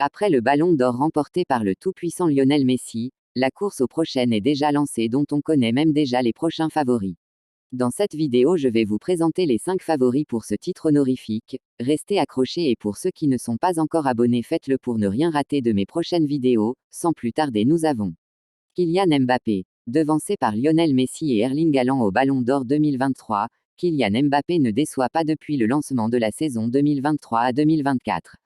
Après le ballon d'or remporté par le tout-puissant Lionel Messi, la course aux prochaines est déjà lancée dont on connaît même déjà les prochains favoris. Dans cette vidéo je vais vous présenter les 5 favoris pour ce titre honorifique, restez accrochés et pour ceux qui ne sont pas encore abonnés faites-le pour ne rien rater de mes prochaines vidéos. Sans plus tarder nous avons Kylian Mbappé. Devancé par Lionel Messi et Erling Haaland au Ballon d'Or 2023, Kylian Mbappé ne déçoit pas depuis le lancement de la saison 2023 à 2024.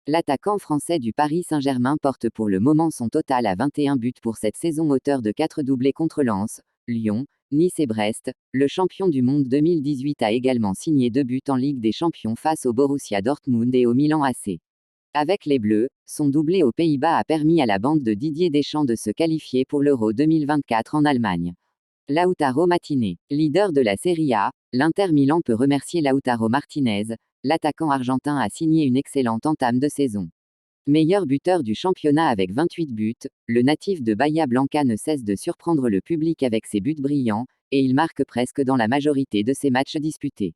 L'attaquant français du Paris Saint-Germain porte pour le moment son total à 21 buts pour cette saison, auteur de 4 doublés contre Lens, Lyon, Nice et Brest. Le champion du monde 2018 a également signé 2 buts en Ligue des Champions face au Borussia Dortmund et au Milan AC. Avec les Bleus, son doublé aux Pays-Bas a permis à la bande de Didier Deschamps de se qualifier pour l'Euro 2024 en Allemagne. Lautaro Martinez. Leader de la Serie A, l'Inter Milan peut remercier Lautaro Martinez. L'attaquant argentin a signé une excellente entame de saison. Meilleur buteur du championnat avec 28 buts, le natif de Bahia Blanca ne cesse de surprendre le public avec ses buts brillants, et il marque presque dans la majorité de ses matchs disputés.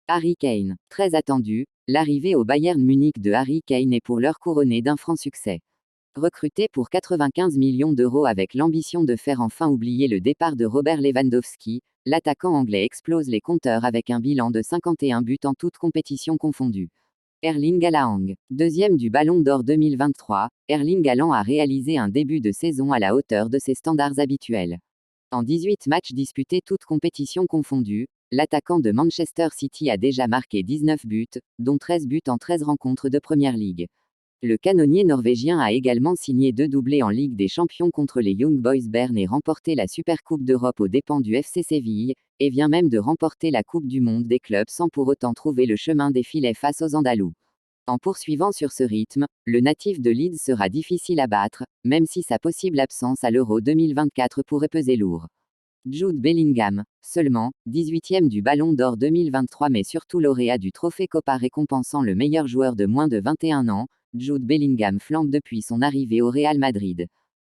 Harry Kane. Très attendu, l'arrivée au Bayern Munich de Harry Kane est pour l'heure couronnée d'un franc succès. Recruté pour 95 millions d'euros avec l'ambition de faire enfin oublier le départ de Robert Lewandowski, l'attaquant anglais explose les compteurs avec un bilan de 51 buts en toutes compétitions confondues. Erling Haaland. Deuxième du Ballon d'Or 2023, Erling Haaland a réalisé un début de saison à la hauteur de ses standards habituels. En 18 matchs disputés toutes compétitions confondues, l'attaquant de Manchester City a déjà marqué 19 buts, dont 13 buts en 13 rencontres de Première Ligue. Le canonnier norvégien a également signé 2 doublés en Ligue des Champions contre les Young Boys Bern et remporté la Supercoupe d'Europe aux dépens du FC Séville, et vient même de remporter la Coupe du Monde des clubs sans pour autant trouver le chemin des filets face aux Andalous. En poursuivant sur ce rythme, le natif de Leeds sera difficile à battre, même si sa possible absence à l'Euro 2024 pourrait peser lourd. Jude Bellingham, seulement 18e du Ballon d'Or 2023 mais surtout lauréat du trophée Copa récompensant le meilleur joueur de moins de 21 ans, Jude Bellingham flambe depuis son arrivée au Real Madrid.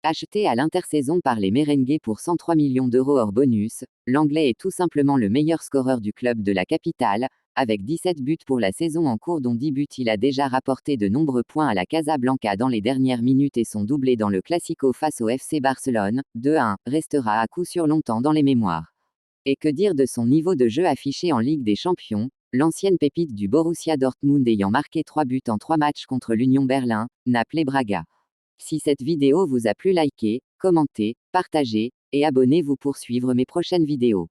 Acheté à l'intersaison par les Merengues pour 103 millions d'euros hors bonus, l'Anglais est tout simplement le meilleur scoreur du club de la capitale, avec 17 buts pour la saison en cours dont 10 buts. Il a déjà rapporté de nombreux points à la Casablanca dans les dernières minutes et son doublé dans le Classico face au FC Barcelone, 2-1, restera à coup sûr longtemps dans les mémoires. Et que dire de son niveau de jeu affiché en Ligue des Champions, l'ancienne pépite du Borussia Dortmund ayant marqué 3 buts en 3 matchs contre l'Union Berlin, Naples et Braga. Si cette vidéo vous a plu, likez, commentez, partagez, et abonnez-vous pour suivre mes prochaines vidéos.